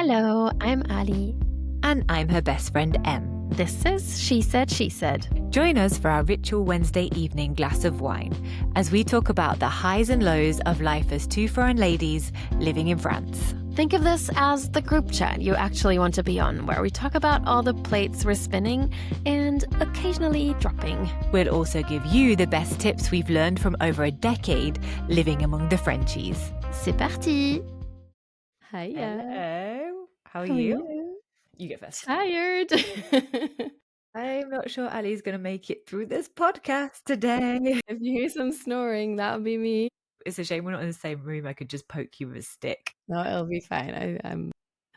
Hello, I'm Ali. And I'm her best friend, Em. This is She Said, She Said. Join us for our ritual Wednesday evening glass of wine as we talk about the highs and lows of life as two foreign ladies living in France. Think of this as the group chat you actually want to be on, where we talk about all the plates we're spinning and occasionally dropping. We'll also give you the best tips we've learned from over a decade living among the Frenchies. C'est parti! Hiya. Hello. How are How you? are you? You get first. Tired. I'm not sure Ali's going to make it through this podcast today. If you hear some snoring, that would be me. It's a shame we're not in the same room. I could just poke you with a stick. No, it'll be fine. I'm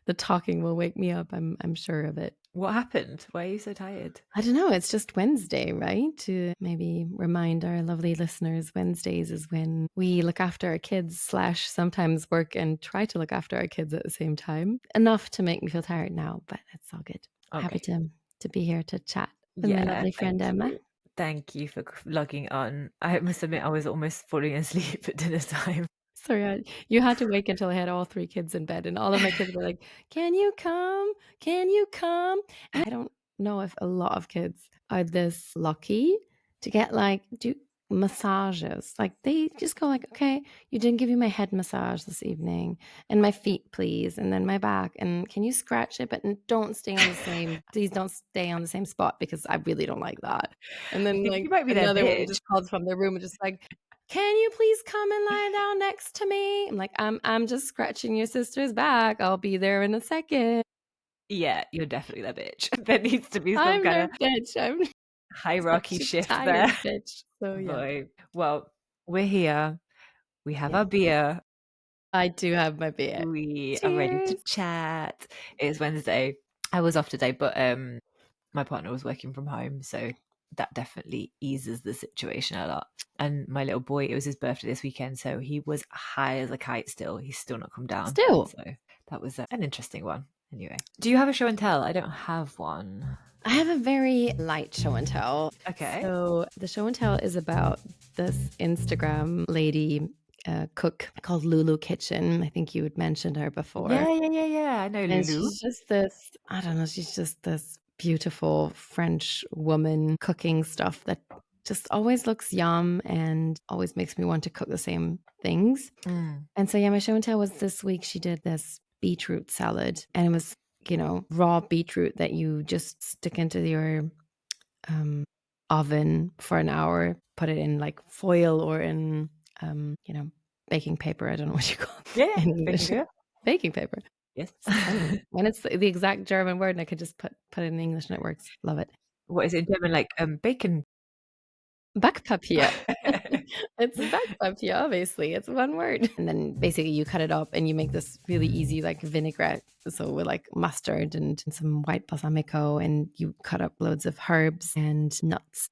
the talking will wake me up. I'm sure of it. What happened? Why are you so tired? I don't know. It's just Wednesday, right? To maybe remind our lovely listeners, Wednesdays is when we look after our kids / sometimes work and try to look after our kids at the same time. Enough to make me feel tired now, but it's all good. Okay. Happy to be here to chat with my lovely friend Emma. Thank you for logging on. I must admit, I was almost falling asleep at dinner time. Sorry, you had to wait until I had all 3 kids in bed, and all of my kids were like, "Can you come? Can you come?" And I don't know if a lot of kids are this lucky to get do massages. Like they just go like, "Okay, you didn't give me my head massage this evening, and my feet, please, and then my back, and can you scratch it? But don't stay on the same. Please don't stay on the same spot because I really don't like that." And then you might be another there, one just called from their room and just like, "Can you please come and lie down next to me?" I'm like, I'm just scratching your sister's back. I'll be there in a second. Yeah, you're definitely that bitch. There needs to be some I'm kind of bitch. I'm hierarchy shift tired there. bitch. So yeah. Boy. Well, we're here. We have our beer. I do have my beer. We Cheers. are ready to chat. It's Wednesday. I was off today, but my partner was working from home, so that definitely eases the situation a lot. And my little boy, it was his birthday this weekend, so he was high as a kite still. He's still not come down. Still. So that was an interesting one. Anyway, do you have a show and tell? I don't have one. I have a very light show and tell. Okay. So the show and tell is about this Instagram lady cook called Lulu Kitchen. I think you had mentioned her before. Yeah. I know Lulu. And she's just this, I don't know, she's just this beautiful French woman cooking stuff that just always looks yum and always makes me want to cook the same things. And so, yeah, my show and tell was this week. She did this beetroot salad, and it was, raw beetroot that you just stick into your oven for an hour, put it in like foil or in, baking paper. I don't know what you call it. Yeah, in English. Baking paper. Yes. When it's the exact German word and I could just put it in English and it works. Love it. What is it in German? Like bacon? Backpapier. It's Backpapier, obviously. It's one word. And then basically you cut it up and you make this really easy like vinaigrette. So with like mustard and some white balsamico, and you cut up loads of herbs and nuts.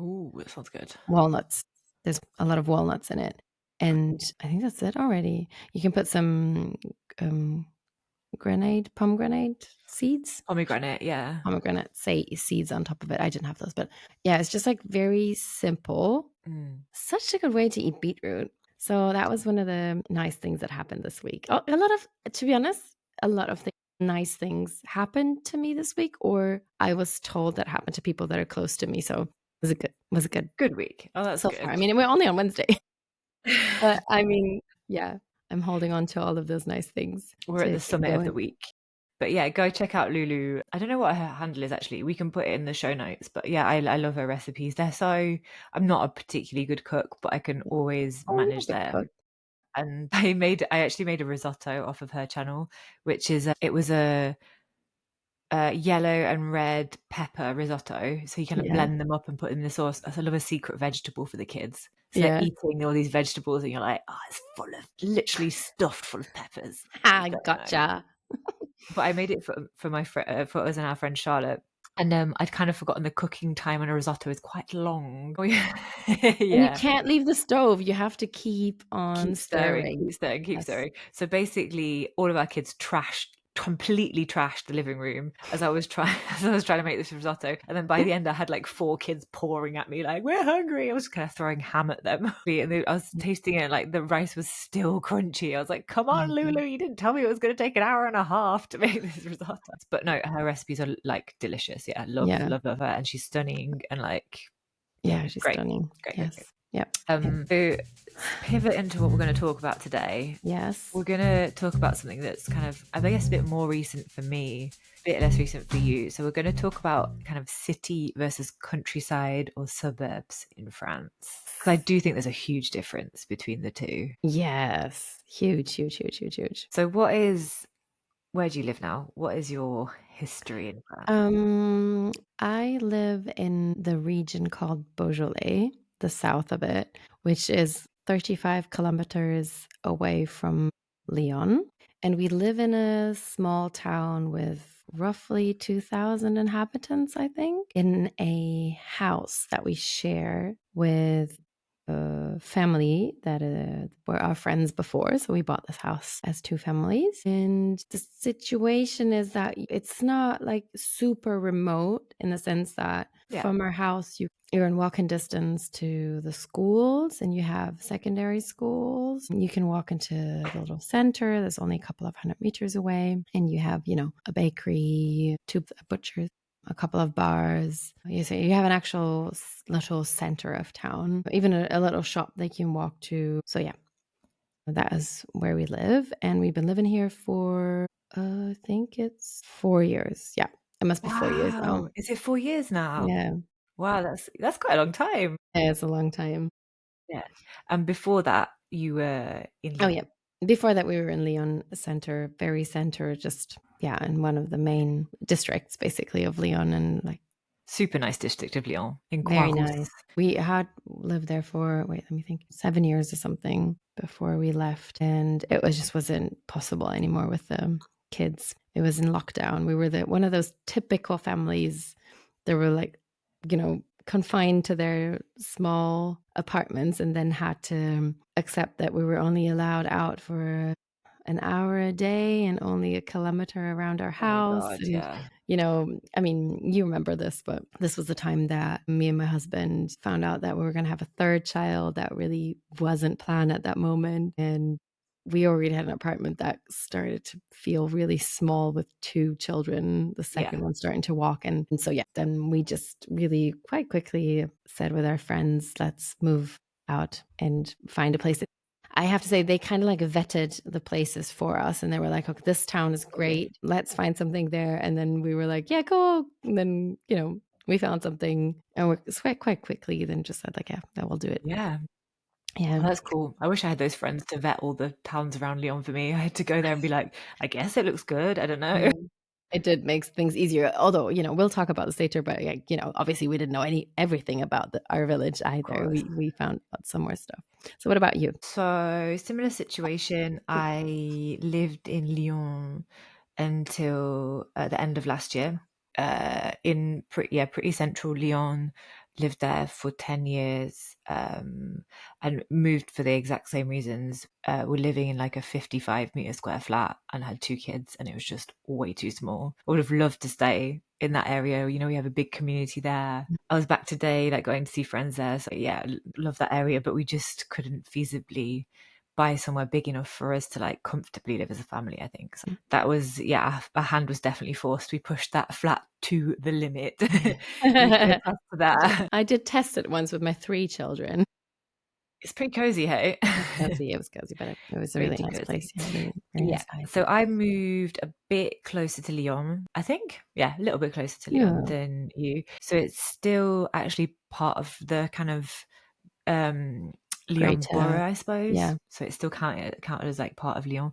Ooh, that sounds good. Walnuts. There's a lot of walnuts in it. And I think that's it already. You can put some pomegranate seeds. Pomegranate, yeah. Pomegranate seeds on top of it. I didn't have those, but yeah, it's just like very simple. Such a good way to eat beetroot. So that was one of the nice things that happened this week. To be honest, a lot of nice things happened to me this week, or I was told that happened to people that are close to me. So was a good week. Oh, that's so good. far. I mean, we're only on Wednesday. But I mean, yeah, I'm holding on to all of those nice things. We're at the summit of the week. But yeah, go check out Lulu. I don't know what her handle is actually. We can put it in the show notes. But yeah, I love her recipes. I'm not a particularly good cook, but I can always manage them. And I actually made a risotto off of her channel, which is it was a yellow and red pepper risotto. So you kind of blend them up and put them in the sauce. I love a secret vegetable for the kids. So they're eating all these vegetables and you're like, oh, it's literally stuffed full of peppers. Gotcha. But I made it for my for us and our friend Charlotte. And I'd kind of forgotten the cooking time on a risotto is quite long. Yeah. And you can't leave the stove. You have to keep on stirring. Keep stirring. So basically all of our kids trashed completely trashed the living room as I was trying as I was trying to make this risotto. And then by the end, I had like 4 kids pouring at me like, "We're hungry." I was kind of throwing ham at them. I was tasting it, like the rice was still crunchy. I was like, "Come on, Lulu, you didn't tell me it was going to take an hour and a half to make this risotto." But no, her recipes are like delicious. Yeah, Yeah. love her, and she's stunning and like, yeah, Yeah, she's great, stunning. great. Yes. Yep. So pivot into what we're going to talk about today. Yes. We're going to talk about something that's kind of, I guess, a bit more recent for me, a bit less recent for you. So we're going to talk about kind of city versus countryside or suburbs in France. Because I do think there's a huge difference between the two. Yes. Huge, huge, huge, huge, huge. So where do you live now? What is your history in France? I live in the region called Beaujolais, the south of it, which is 35 kilometers away from Lyon. And we live in a small town with roughly 2,000 inhabitants, I think, in a house that we share with a family that were our friends before. So we bought this house as two families. And the situation is that it's not like super remote in the sense that Yeah. from our house, you're in walking distance to the schools and you have secondary schools. You can walk into the little center. There's only a couple of 100 meters away. And you have, a bakery, two butchers, a couple of bars. You have an actual little center of town, even a little shop they can walk to. So yeah, that is where we live, and we've been living here for I think it's 4 years. Yeah, it must be 4 years now. Wow. Is it 4 years now? Yeah, Wow, that's quite a long time. yeah, it's a long time. Yeah. And before that, you were in Oh Lyon. yeah, before that we were in Lyon center, very center, just yeah, in one of the main districts basically of Lyon, and like Super nice district of Lyon, in very Croix-Rousse. nice. We had lived there for, wait, let me think, 7 years or something before we left. And it wasn't possible anymore with the kids. It was in lockdown. We were one of those typical families that were like, confined to their small apartments and then had to accept that we were only allowed out for an hour a day and only a kilometer around our Oh my house. God, And, yeah. I mean, you remember this, but this was the time that me and my husband found out that we were going to have a third child that really wasn't planned at that moment. And we already had an apartment that started to feel really small with two children, the Yeah. second one starting to walk. And so, yeah, then we just really quite quickly said with our friends, let's move out and find a place. I have to say they kind of like vetted the places for us and they were like, "Okay, this town is Okay. great. Let's find something there." And then we were like, "Yeah, cool." And then, we found something and we quite quickly then just said like, "Yeah, that will do it." Yeah. Yeah. Oh, that's cool. I wish I had those friends to vet all the towns around Lyon for me. I had to go there and be like, "I guess it looks good. I don't know." Yeah. It did make things easier. Although, we'll talk about this later, but like, obviously we didn't know everything about our village Of either. course. We found out some more stuff. So what about you? So, similar situation. I lived in Lyon until the end of last year. In pretty central Lyon. Lived there for 10 years, and moved for the exact same reasons. We're living in like a 55-meter square flat and had 2 kids, and it was just way too small. I would have loved to stay in that area. We have a big community there. I was back today, like going to see friends there. So yeah, love that area, but we just couldn't feasibly buy somewhere big enough for us to like comfortably live as a family, I think. So that was, yeah, a hand was definitely forced. We pushed that flat to the limit. You can attest to that. I did test it once with my 3 children. It's pretty cozy, hey? It was cozy, but it was a really Pretty nice cozy. place. Yeah, really very Yeah. nice vibe. So I moved a bit closer to Lyon, I think. Yeah, a little bit closer to Lyon Yeah, than you. So it's still actually part of the kind of um great Lyon to borough, I suppose. yeah, So it's still counted as like part of Lyon.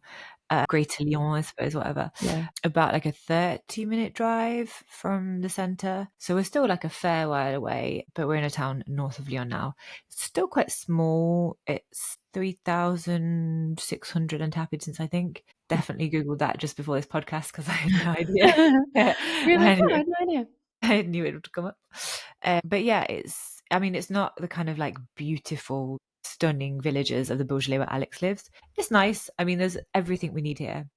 Greater Lyon, I suppose, whatever. yeah. About like a 30-minute drive from the centre. So we're still like a fair while away, but we're in a town north of Lyon now. It's still quite small. It's 3,600 inhabitants, I think. Definitely Googled that just before this podcast because I had no idea. We're like, "Oh, I I had no idea." I knew it would come up. But yeah, I mean, it's not the kind of like beautiful, stunning villages of the Beaujolais where Alex lives. It's nice. I mean, there's everything we need here.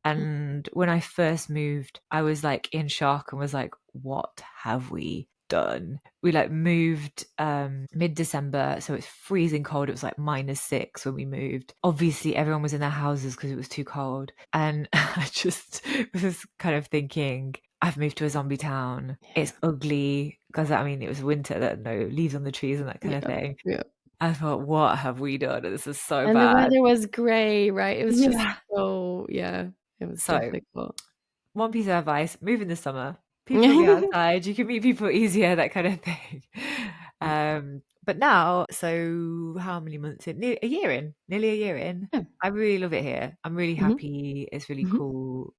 And when I first moved, I was like in shock and was like, what have we done? We like moved mid-December, so it's freezing cold. It was like -6 when we moved. Obviously, everyone was in their houses because it was too cold. And I just was kind of thinking, I've moved to a zombie town. Yeah. It's ugly because I mean it was winter, that no leaves on the trees and that kind of Yeah. thing. Yeah. I thought, what have we done? This is so And the bad. weather was gray, right? It was just Yeah. so yeah, it was So difficult. one piece of advice, move in the summer. People will be outside, you can meet people easier, that kind of thing. But now, so how many months in? A year in, nearly a year in. Yeah. I really love it here. I'm really Mhm. happy. It's really Mhm. cool.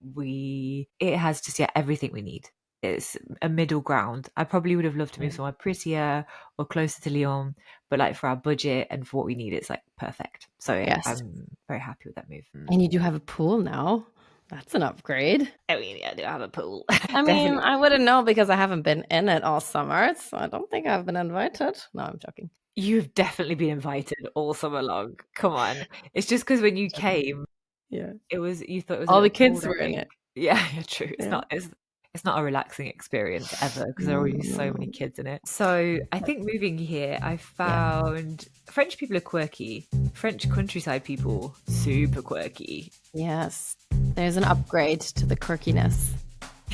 It has just, yeah, everything we need. It's a middle ground. I probably would have loved to move Right. somewhere prettier or closer to Lyon, but like for our budget and for what we need, it's like perfect. So yeah, Yes. I'm very happy with that move. And you do have a pool now. That's an upgrade. I mean, yeah, I do have a pool. I mean, Definitely. I wouldn't know because I haven't been in it all summer, so I don't think I've been invited. No, I'm joking. You've definitely been invited all summer long. Come on. It's just because when you Joking. came, Yeah. you thought it was a All the little cold, kids I were in think. it. Yeah, yeah, true. Yeah. It's not a relaxing experience ever because there are No, already no, so no. many kids in it. So I But think moving here, I yeah. found French people are quirky. French countryside people, super quirky. Yes. There's an upgrade to the quirkiness.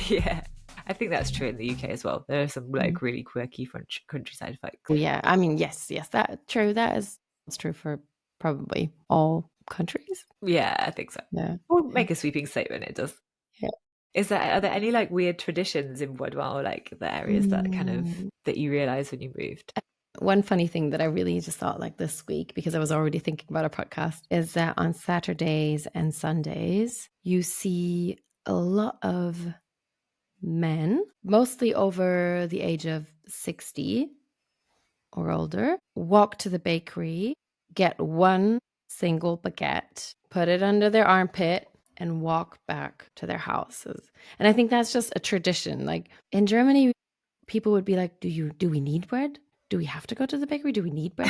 Yeah. I think that's true in the UK as well. There are some Mm. like really quirky French countryside folks. Oh, yeah. I mean, yes, yes, that true. That's true for probably all countries. Yeah, I think so. Yeah. We'll Yeah. make a sweeping statement. It does. Yeah. Are there any like weird traditions in Bordeaux, or like the areas that kind of Mm. that you realized when you moved? One funny thing that I really just thought like this week, because I was already thinking about a podcast, is that on Saturdays and Sundays, you see a lot of men, mostly over the age of 60 or older, walk to the bakery, get one single baguette, put it under their armpit, and walk back to their houses. And I think that's just a tradition. Like in Germany, people would be like, do we need bread? Do we have to go to the bakery? Do we need bread?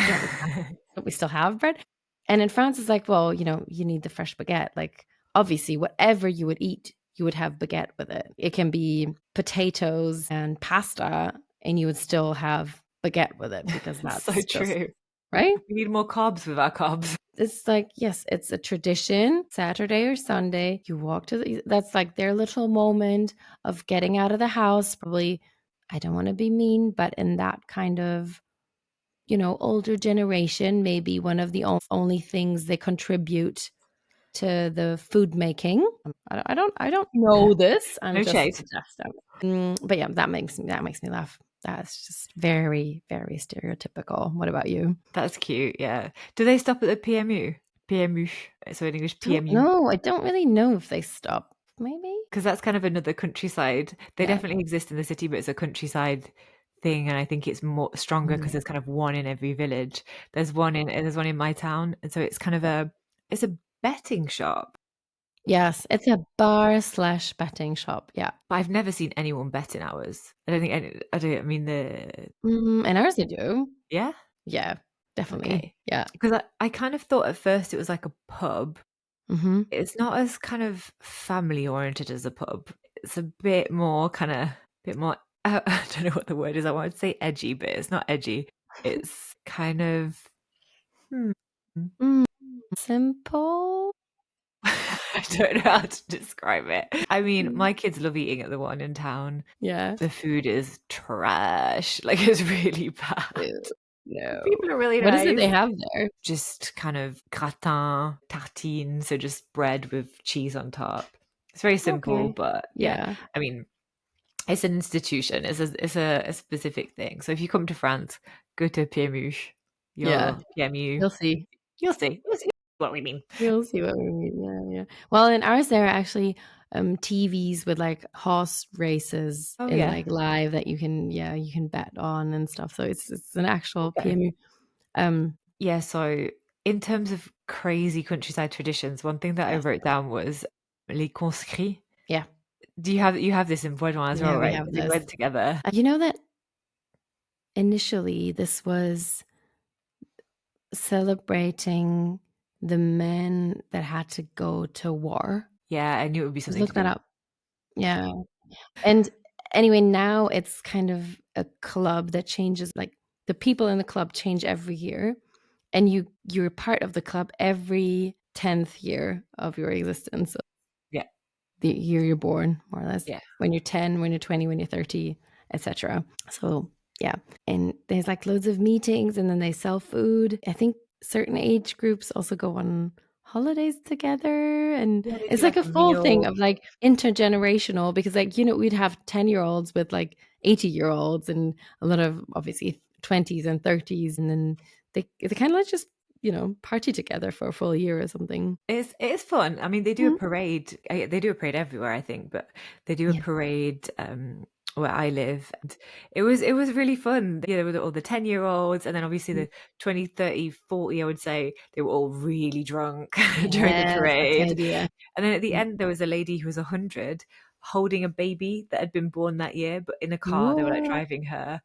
Don't we still have bread? And in France, it's like, well, you need the fresh baguette. Like, obviously, whatever you would eat, you would have baguette with it. It can be potatoes and pasta, and you would still have baguette with it because So that's just true. right. We need more carbs with our carbs. It's like, yes, it's a tradition. Saturday or Sunday, you walk that's like their little moment of getting out of the house. Probably, I don't want to be mean, but in that kind of older generation, maybe one of the only things they contribute to the food making. I don't know this. I'm No just shade. suggesting. But yeah, that makes me laugh. That's just very, very stereotypical. What about you? That's cute. Yeah. Do they stop at the PMU? PMU. So in English, Don't PMU. know. I don't really know if they stop. Maybe. Because that's kind of another countryside. They Yeah. definitely exist in the city, but it's a countryside thing, and I think it's more stronger because Mhm. there's kind of one in every village. There's one in my town, and so it's kind of it's a betting shop. Yes, it's a bar/betting shop. Yeah. But I've never seen anyone bet in ours. I don't think any, I don't. I mean the And ours they do. yeah. Yeah, definitely. Okay. Yeah. Because I kind of thought at first it was like a pub. Mhm. It's not as kind of family oriented as a pub. It's a bit more kind of bit more. I don't know what the word is. I want to say edgy, but it's not edgy. It's kind of. Hmm. Mm, simple? I don't know how to describe it. I mean, Mm. my kids love eating at the one in town. Yeah. The food is trash. Like it's really bad. Ew, no. People are really What is it they nice. have there? Just kind of gratin, tartine, so just bread with cheese on top. It's very simple, Okay. but yeah. Yeah. I mean, it's an institution. It's a specific thing. So if you come to France, go to PMU. Yeah. PMU. You'll see. You'll see. You'll see what we mean. You'll see what we mean. Yeah, yeah. Well, in ours, there are actually TVs with like horse races Oh in yeah. like live that you can bet on and stuff. So it's an actual Okay. PMU. Um, Yeah, so in terms of crazy countryside traditions, one thing that I yes. wrote down was les conscrits. Yeah. Do you have this in Bordeaux as well, Yeah, we right? have Because we this. went together. You know that initially this was celebrating the men that had to go to war. Yeah, I knew it would be Just something to look that do. up. Yeah. And anyway, now it's kind of a club that changes, like, the people in the club change every year, and you're part of the club every 10th year of your existence. So Yeah, the year you're born, more or less. yeah. When you're 10, when you're 20, when you're 30, etc. So, yeah. And there's like loads of meetings, and then they sell food. I think certain age groups also go on holidays together, and Yeah, they it's do like like a a full thing meal. of like intergenerational, because like, we'd have 10-year-olds with like 80-year-olds, and a lot of obviously 20s and 30s, and then they kind of like just, party together for a full year or something. It is fun. I mean, they do a Mm. parade. They do a parade everywhere, I think, but they do a Yeah. parade where I live. And it was really fun. Yeah, there were all the 10-year-olds, and then obviously Mm. the 20, 30, 40, I would say, they were all really drunk during the Yes, that's the parade. idea. And then at the Mm. end, there was a lady who was 100 holding a baby that had been born that year, but in a car, they were like What? driving her.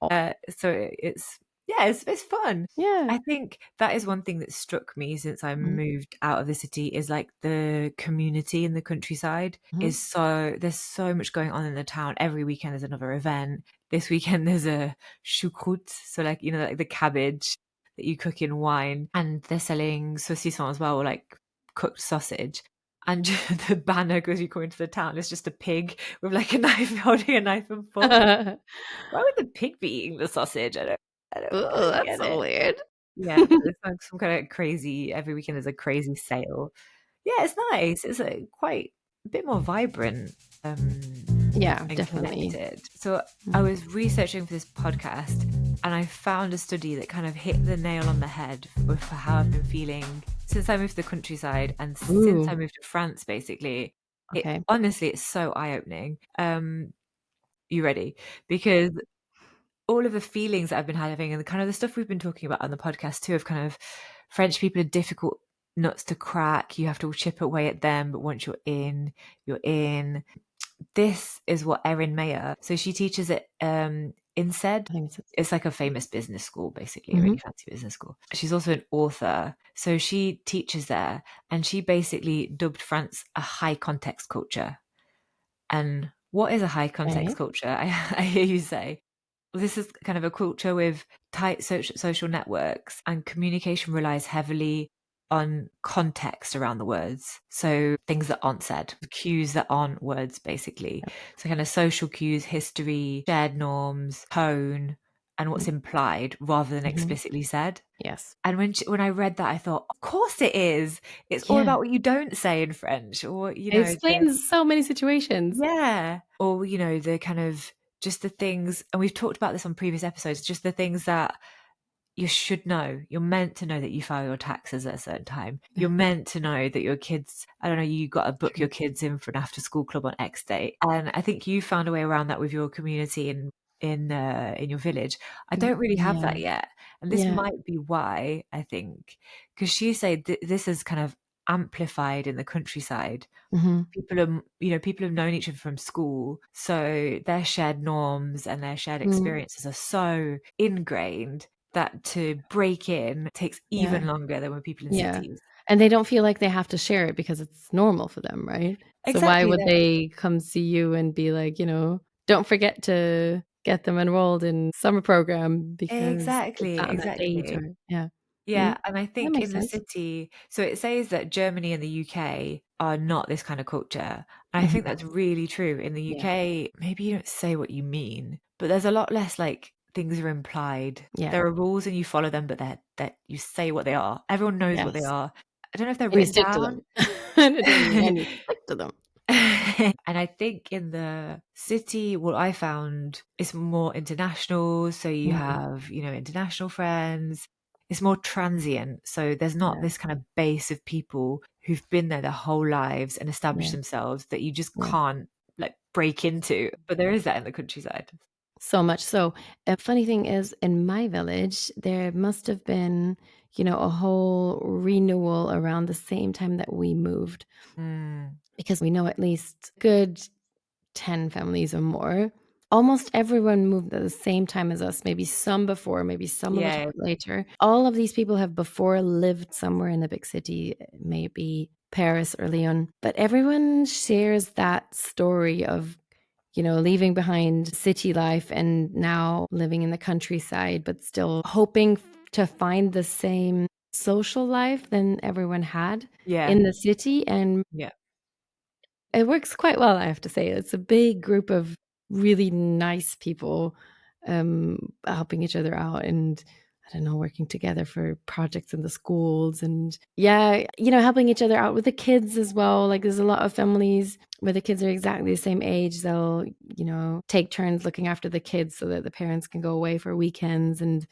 Oh, So it's yeah, it's fun. yeah. I think that is one thing that struck me since I Mhm, moved out of the city is like the community in the countryside mhm. is there's so much going on in the town. Every weekend there's another event. This weekend there's a choucroute, so like like the cabbage that you cook in wine, and they're selling saucisson as well, or like cooked sausage. And the banner goes you come into the town, it's just a pig with like a knife holding a knife and fork. Why would the pig be eating the sausage? I Ooh, don't that's get so it. weird. Yeah, so it's like some kind of crazy every weekend there's a crazy sale. Yeah, it's nice. It's quite a bit more vibrant, Yeah, and definitely. connected. So I Mhm. was researching for this podcast, and I found a study that kind of hit the nail on the head for how I've been feeling since I moved to the countryside and since Ooh, I moved to France, basically. okay. Honestly, it's so eye-opening. You ready? Because all of the feelings that I've been having and the kind of the stuff we've been talking about on the podcast too, of kind of French people are difficult nuts to crack. You have to chip away at them, but once you're in, you're in. This is what Erin Mayer, so she teaches at INSEAD. I think it's It's like a famous business school, basically, a mhm. really fancy business school. She's also an author. So she teaches there, and she basically dubbed France a high context culture. And what is a high context Okay. culture? I hear you say. This is kind of a culture with tight social networks, and communication relies heavily on context around the words. So things that aren't said, cues that aren't words, basically. So kind of social cues, history, shared norms, tone, and what's Mm, implied rather than mhm. explicitly said. Yes. And when I read that, I thought, of course it is. It's all Yeah. about what you don't say in French, or It explains so many situations. yeah. Or, the kind of just the things, and we've talked about this on previous episodes, just the things that you should know. You're meant to know that you file your taxes at a certain time. You're meant to know that your kids, I don't know, you got to book True. your kids in for an after school club on X date. And I think you found a way around that with your community in your village. I don't really have Yeah. that yet. And this Yeah. might be why, I think, because she said this is kind of amplified in the countryside. Mhm. People have known each other from school, so their shared norms and their shared Mm. experiences are so ingrained that to break in takes Yeah. even longer than with people in Yeah. cities. And they don't feel like they have to share it because it's normal for them, right? So why Exactly would that. they come see you and be like, "Don't forget to get them enrolled in summer program because it's Exactly, not on that date," or exactly. yeah. Yeah, Mm, and I that think makes in the sense. city, so it says that Germany and the UK are not this kind of culture. And I think Mhm. that's really true. In the Yeah. UK, maybe you don't say what you mean, but there's a lot less like things are implied. Yeah. There are rules and you follow them, but that you say what they are. Everyone knows what they Yes. are. I don't know if they're And you written stick to down. them. And you stick to them. And I think in the city, what I found is more international. So you Mhm. have, international friends. It's more transient. So there's not Yeah. this kind of base of people who've been there their whole lives and established Yeah. themselves that you just Yeah. can't like break into. But there is that in the countryside. So much so. A funny thing is, in my village, there must have been, a whole renewal around the same time that we moved, Mm. because we know at least good 10 families or more. Almost everyone moved at the same time as us, maybe some before, maybe some a little Yeah. bit later. All of these people have before lived somewhere in the big city, maybe Paris or Lyon, but everyone shares that story of, leaving behind city life and now living in the countryside, but still hoping to find the same social life than everyone had Yeah. in the city. And Yeah. it works quite well, I have to say. It's a big group of really nice people, helping each other out and, I don't know, working together for projects in the schools and, yeah, helping each other out with the kids as well. Like, there's a lot of families where the kids are exactly the same age. They'll, take turns looking after the kids so that the parents can go away for weekends. And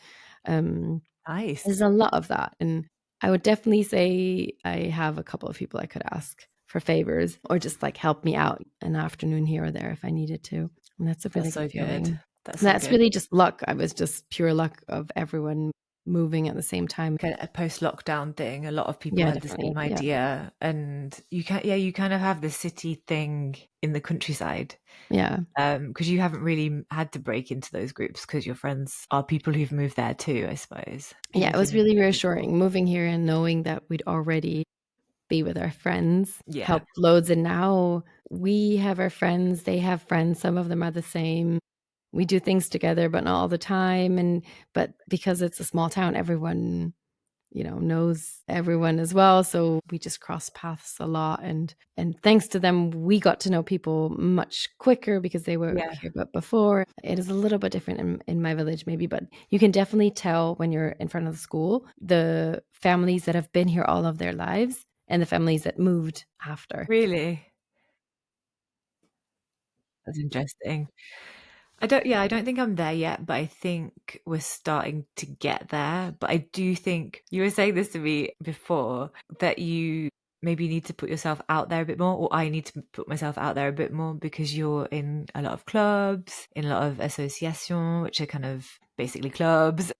um, there's Nice. a lot of that, and I would definitely say I have a couple of people I could ask for favors or just, like, help me out an afternoon here or there if I needed to, and that's a That's really good so good. feeling. That's And so that's good. really just luck. I was just pure luck of everyone moving at the same time. A post-lockdown thing. A lot of people Yeah, had the definitely. same Yeah. idea, and you kind of have the city thing in the countryside, Yeah. because you haven't really had to break into those groups because your friends are people who've moved there too, I suppose. Yeah, it People was in really people. reassuring moving here and knowing that we'd already be with our friends Yeah, helped loads, and now we have our friends, they have friends, some of them are the same. We do things together, but not all the time, but because it's a small town, everyone, knows everyone as well, so we just cross paths a lot, and thanks to them, we got to know people much quicker because they were yeah, here but before. It is a little bit different in my village maybe, but you can definitely tell when you're in front of the school, the families that have been here all of their lives and the families that moved after. really. That's interesting. I don't think I'm there yet, but I think we're starting to get there. But I do think you were saying this to me before that you maybe need to put yourself out there a bit more, or I need to put myself out there a bit more because you're in a lot of clubs, in a lot of associations, which are kind of basically clubs.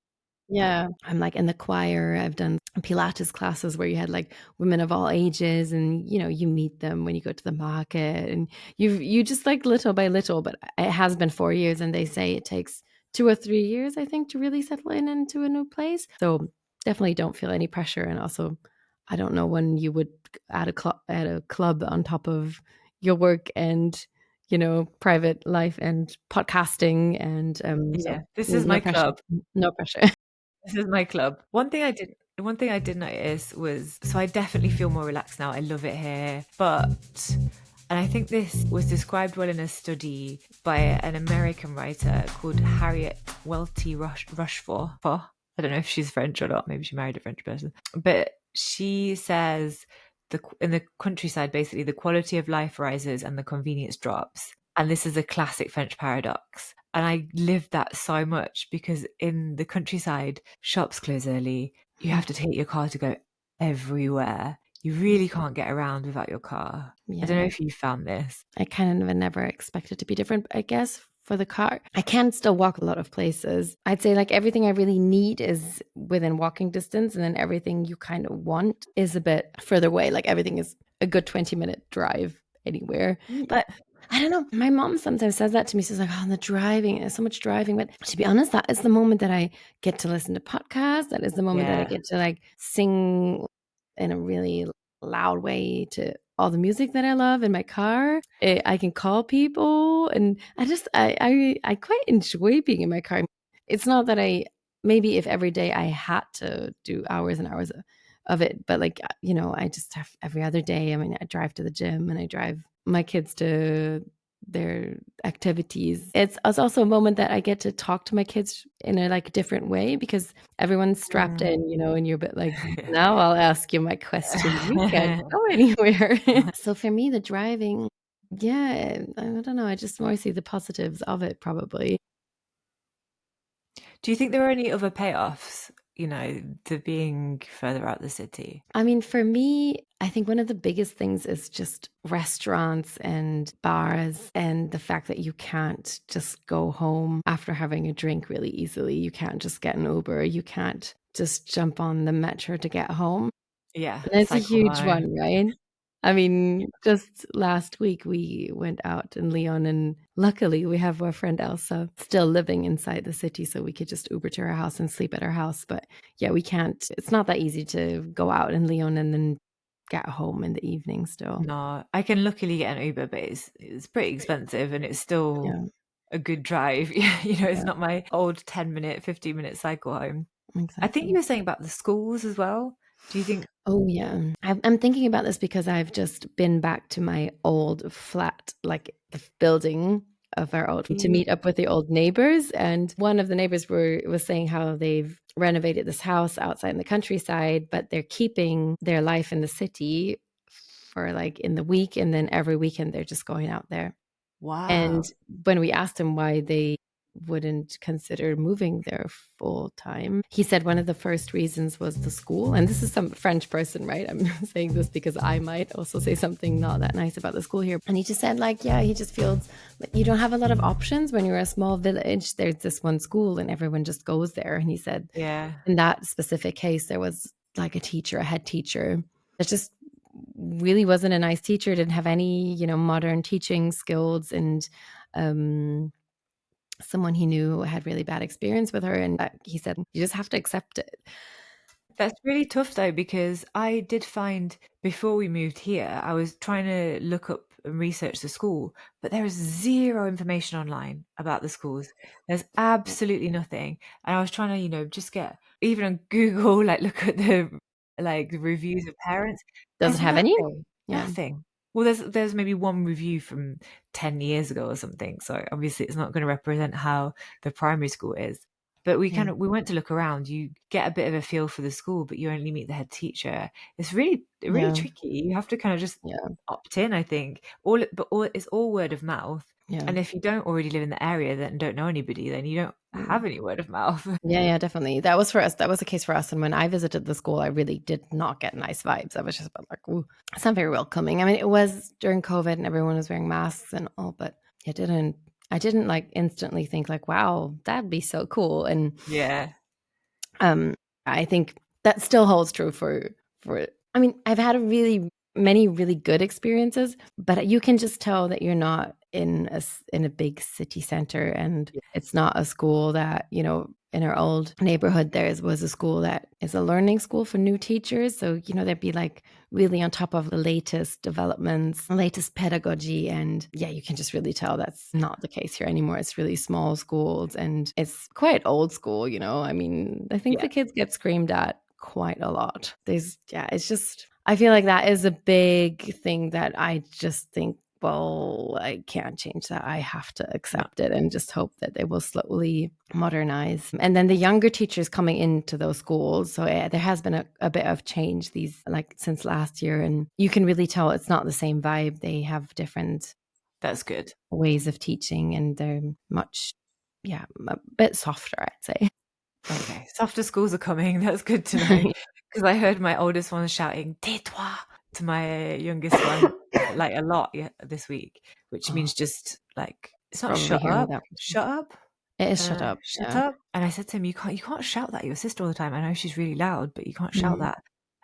Yeah. I'm, like, in the choir. I've done Pilates classes where you had, like, women of all ages and, you meet them when you go to the market and you just, like, little by little, but it has been 4 years and they say it takes 2 or 3 years, I think, to really settle in into a new place. So, definitely don't feel any pressure, and also, I don't know when you would add a club on top of your work and, private life and podcasting and, so Yeah, this is no my pressure. club. No pressure. This is my club. One thing I did notice was so I definitely feel more relaxed now. I love it here. But and I think this was described well in a study by an American writer called Harriet Welty Rushforth. I don't know if she's French or not. Maybe she married a French person. But she says in the countryside, basically, the quality of life rises and the convenience drops. And this is a classic French paradox. And I live that so much because in the countryside, shops close early. You have to take your car to go everywhere. You really can't get around without your car. I don't know Yeah, if you found this. I kind of never expect it to be different. I guess for the car, I can still walk a lot of places. I'd say like everything I really need is within walking distance, and then everything you kind of want is a bit further away. Like everything is a good 20-minute drive anywhere. Yeah. But I don't know. My mom sometimes says that to me. She's like, "Oh, the driving, there's so much driving." But to be honest, that is the moment that I get to listen to podcasts. That is the moment that I Yeah. get to like sing in a really loud way to all the music that I love in my car. I can call people, and I quite enjoy being in my car. It's not that I maybe if every day I had to do hours and hours of it, but like I just have every other day. I mean, I drive to the gym and I drive my kids to their activities. It's also a moment that I get to talk to my kids in a like different way because everyone's strapped Mm. in, and you're a bit like, now I'll ask you my question. You can't go anywhere. So for me, the driving, yeah, I don't know. I just more see the positives of it probably. Do you think there are any other payoffs, to being further out the city? I mean, for me, I think one of the biggest things is just restaurants and bars and the fact that you can't just go home after having a drink really easily. You can't just get an Uber. You can't just jump on the metro to get home. Yeah, And it's a cycle huge home. one, right? I mean, just last week we went out in Lyon, and luckily we have our friend Elsa still living inside the city, so we could just Uber to her house and sleep at her house. But yeah, we can't, it's not that easy to go out in Lyon and then get home in the evening still. No, I can luckily get an Uber, but it's pretty expensive and it's still Yeah, a good drive. It's yeah, not my old 10-minute, 15-minute cycle home. I think you exactly. were saying about the schools as well. Do you think Oh, yeah. I'm thinking about this because I've just been back to my old flat, like the building of our old to meet up with the old neighbors. And one of the neighbors was saying how they've renovated this house outside in the countryside, but they're keeping their life in the city for like in the week, and then every weekend they're just going out there. And wow. when we asked him why they wouldn't consider moving there full time, he said one of the first reasons was the school. And this is some French person, right? I'm saying this because I might also say something not that nice about the school here. And he just said, like, yeah, he just feels like you don't have a lot of options when you're a small village. There's this one school and everyone just goes there. And he said, Yeah, in that specific case, there was like a teacher, a head teacher that just really wasn't a nice teacher, didn't have any, modern teaching skills. And um, someone he knew had really bad experience with her. And he said, you just have to accept it. that's really tough though, because I did find before we moved here, I was trying to look up and research the school, but there is zero information online about the schools. There's absolutely nothing. And I was trying to, just get even on Google, like look at the reviews of parents. Does it There's have any? nothing. Yeah. Nothing. Well, there's maybe one review from 10 years ago or something. So obviously it's not going to represent how the primary school is. But Yeah. we went to look around. You get a bit of a feel for the school, but you only meet the head teacher. It's really Yeah. tricky. You have to kind of just Yeah. opt in, I think. But it's all word of mouth. Yeah. And if you don't already live in the area then don't know anybody, then you don't Mm. have any word of mouth. Yeah, yeah, definitely. That was for us. That was the case for us. And when I visited the school, I really did not get nice vibes. I was just about like, ooh, it's not very welcoming. I mean, it was during COVID and everyone was wearing masks and all, but I didn't like instantly think like, wow, that'd be so cool. And Yeah, um, I think that still holds true for. I mean, I've had a really many really good experiences, but you can just tell that you're not in a big city center, and yeah, it's not a school that in our old neighborhood there was a school that is a learning school for new teachers. So they'd be like really on top of the latest developments, the latest pedagogy, and yeah, you can just really tell that's not the case here anymore. It's really small schools and it's quite old school. I mean, I think yeah. the kids get screamed at quite a lot. It's just, I feel like that is a big thing that I just think, well, I can't change that. I have to No, accept it and just hope that they will slowly modernize. And then the younger teachers coming into those schools. So there has been a bit of change like since last year. And you can really tell it's not the same vibe. They have different that's good. ways of teaching and they're much, yeah, a bit softer, I'd say. Okay, softer schools are coming. That's good to know. Because I heard my oldest one shouting "tais-toi" to my youngest one like a lot this week, which Oh, means just like it's it's not probably shut hearing up, that. shut up, It is shut up. shut Yeah. up. And I said to him, you can't shout that at your sister all the time. I know she's really loud, but you can't shout Mm, that.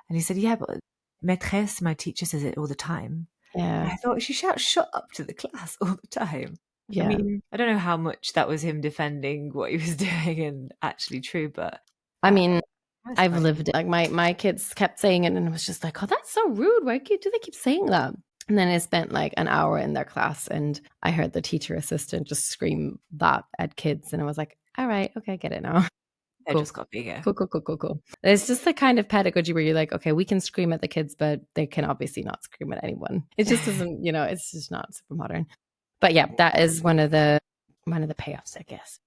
And he said, yeah, but maîtresse, my teacher, says it all the time. And yeah. I thought she shouts "shut up" to the class all the time. I Yeah. mean, I don't know how much that was him defending what he was doing and actually true, but I uh, mean, that's I've funny. lived it. Like my kids kept saying it and it was just like, oh, that's so rude. Why do they keep saying that? And then I spent like an hour in their class and I heard the teacher assistant just scream that at kids. And I was like, all right, okay, I get it now. They Cool. just got bigger. Cool, cool, cool, cool, cool. It's just the kind of pedagogy where you're like, okay, we can scream at the kids, but they can obviously not scream at anyone. It just doesn't, it's just not super modern. But yeah, that is one of the payoffs, I guess.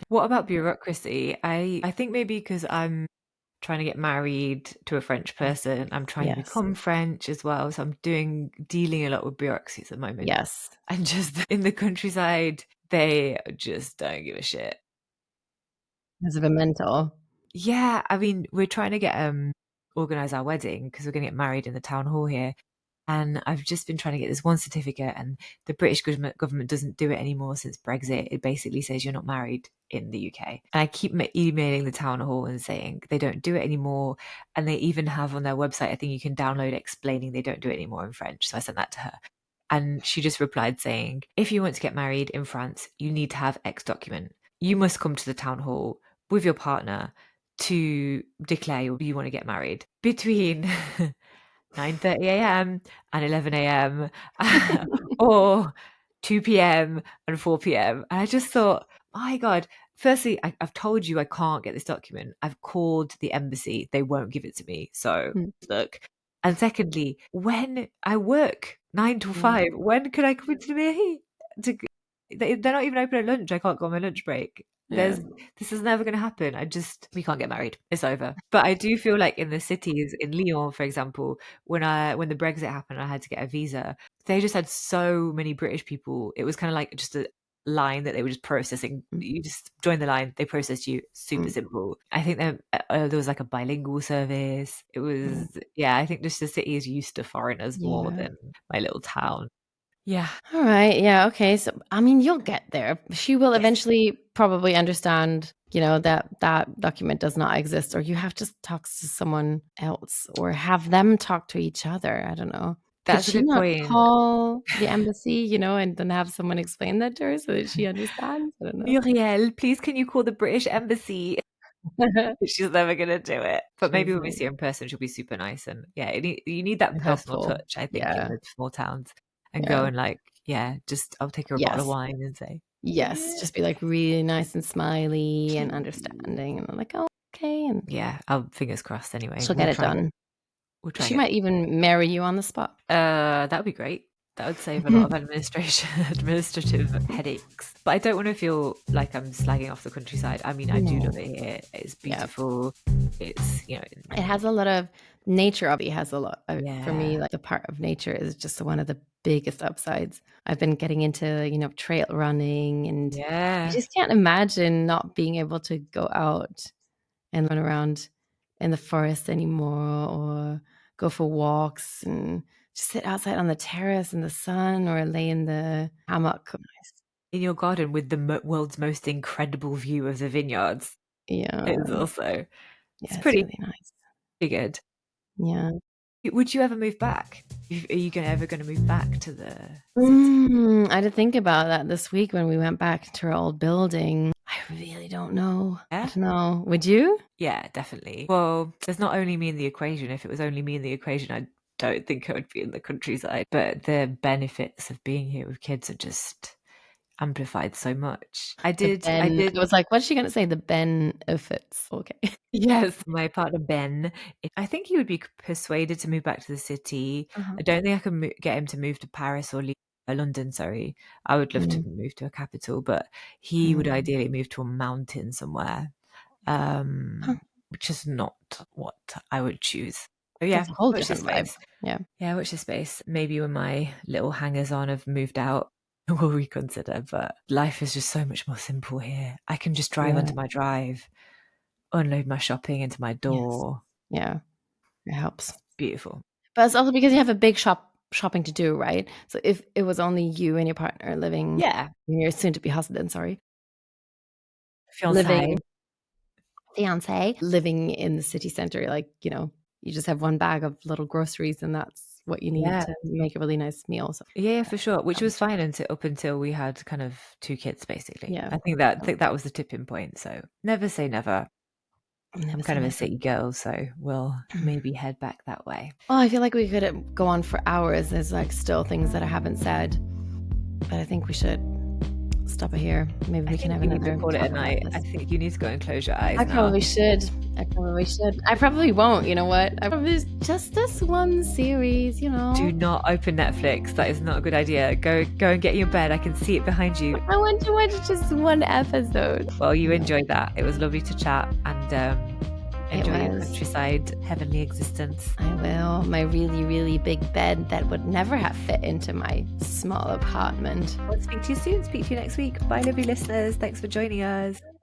What about bureaucracy? I think maybe because I'm trying to get married to a French person, I'm trying to Yes. become French as well. So I'm dealing a lot with bureaucracy at the moment. Yes. And just in the countryside, they just don't give a shit. As of a mental. Yeah, I mean, we're trying to get organize our wedding because we're going to get married in the town hall here. And I've just been trying to get this one certificate, and the British government doesn't do it anymore since Brexit. It basically says you're not married in the UK. And I keep emailing the town hall and saying they don't do it anymore. And they even have on their website, I think you can download explaining they don't do it anymore in French. So I sent that to her. And she just replied saying, if you want to get married in France, you need to have X document. You must come to the town hall with your partner to declare you want to get married. Between 9:30 a.m. and 11 a.m. or 2 p.m. and 4 p.m. And I just thought, my God, firstly, I've told you I can't get this document. I've called the embassy. They won't give it to me. So Mm, look. And secondly, when I work 9 to 5, yeah, when could I come into the to they're not even open at lunch. I can't go on my lunch break. yeah. This is never going to happen. We can't get married. It's over. But I do feel like in the cities, in Lyon, for example, when the Brexit happened, I had to get a visa. They just had so many British people. It was kind of like just a line that they were just processing. Mm, You just join the line, they process you. Super mm, simple. I think there was like a bilingual service. It mm. was, yeah, I think just the city is used to foreigners more Yeah. than my little town. Yeah. All right. Yeah. Okay. So, I mean, you'll get there. She will Yes. eventually probably understand, you know, that that document does not exist, or you have to talk to someone else or have them talk to each other. I don't know. Could That's a she good not point. call the embassy, you know, and then have someone explain that to her so that she understands? I don't know. Muriel, please can you call the British embassy? She's never gonna do it. But maybe She's when we like, see her in person, she'll be super nice. And yeah, you need that personal helpful. touch, I think, in Yeah. the small towns. And go Yeah. and like, yeah, just I'll take her a bottle of Yes. wine and say, Yes. yeah, Just be like really nice and smiley and please. understanding. And I'm like, oh, okay. And Yeah, I'll fingers crossed anyway. she'll get it done. We'll try and She get might even marry you on the spot. that would be great. That would save a lot of administrative headaches. But I don't want to feel like I'm slagging off the countryside. I mean, I do love No. it here. It's Yeah. beautiful. It's, It has a lot of nature. It has a lot. For me, yeah. like the part of nature is just one of the biggest upsides. I've been getting into, you know, trail running, and I Yeah. just can't imagine not being able to go out and run around in the forest anymore, or go for walks and just sit outside on the terrace in the sun or lay in the hammock. In your garden with the world's most incredible view of the vineyards Yeah. is also, it's Yeah, it's pretty really nice. good. Yeah. Would you ever move back? Are you ever going to move back to the city? I had to think about that this week when we went back to our old building. I really don't know. I Yeah. don't know. Would you? Yeah, definitely. Well, there's not only me in the equation. If it was only me in the equation, I don't think I would be in the countryside. But the benefits of being here with kids are just amplified so much. I I did. was like, what's she gonna say? The benefits. Okay. Yes, my partner Ben, I think he would be persuaded to move back to the city. Uh-huh. I don't think I can get him to move to Paris or London, sorry. I would love to Mm, move to a capital, but he would mm. ideally move to a mountain somewhere, Huh. which is not what I would choose. So yeah, That's a whole watch this different vibe. space. Yeah. Yeah, watch this space. Maybe when my little hangers on have moved out, we'll reconsider. But life is just so much more simple here. I can just drive Yeah. onto my drive, unload my shopping into my Yes. door. Yeah. It helps. Beautiful. But it's also because you have a big shopping to do, right? So if it was only you and your partner living, Yeah. your soon to be husband, sorry, Fiance. living fiance living in the city center, like, you know, you just have one bag of little groceries and that's what you need Yeah. to make a really nice meal. So Yeah, for sure. Which um, was fine until up until we had kind of two kids, basically. yeah, I think that was the tipping point. So never say never. I'm never say kind of a never. city girl, so we'll maybe head back that way. Well, I feel like we could go on for hours. There's like still things that I haven't said, but I think we should stop it here. Maybe I we can think have you need to another call it a talk about night. I this. think you need to go and close your eyes I now. probably should. I probably should. I probably won't. You know what? I probably just this one series. You know. Do not open Netflix. That is not a good idea. Go and get your bed. I can see it behind you. I want to watch just one episode. Well, you No, enjoyed that. It was lovely to chat and it enjoy your was. countryside heavenly existence. I will. My really, really big bed that would never have fit into my small apartment. I'll speak to you soon. Speak to you next week. Bye, lovely listeners. Thanks for joining us.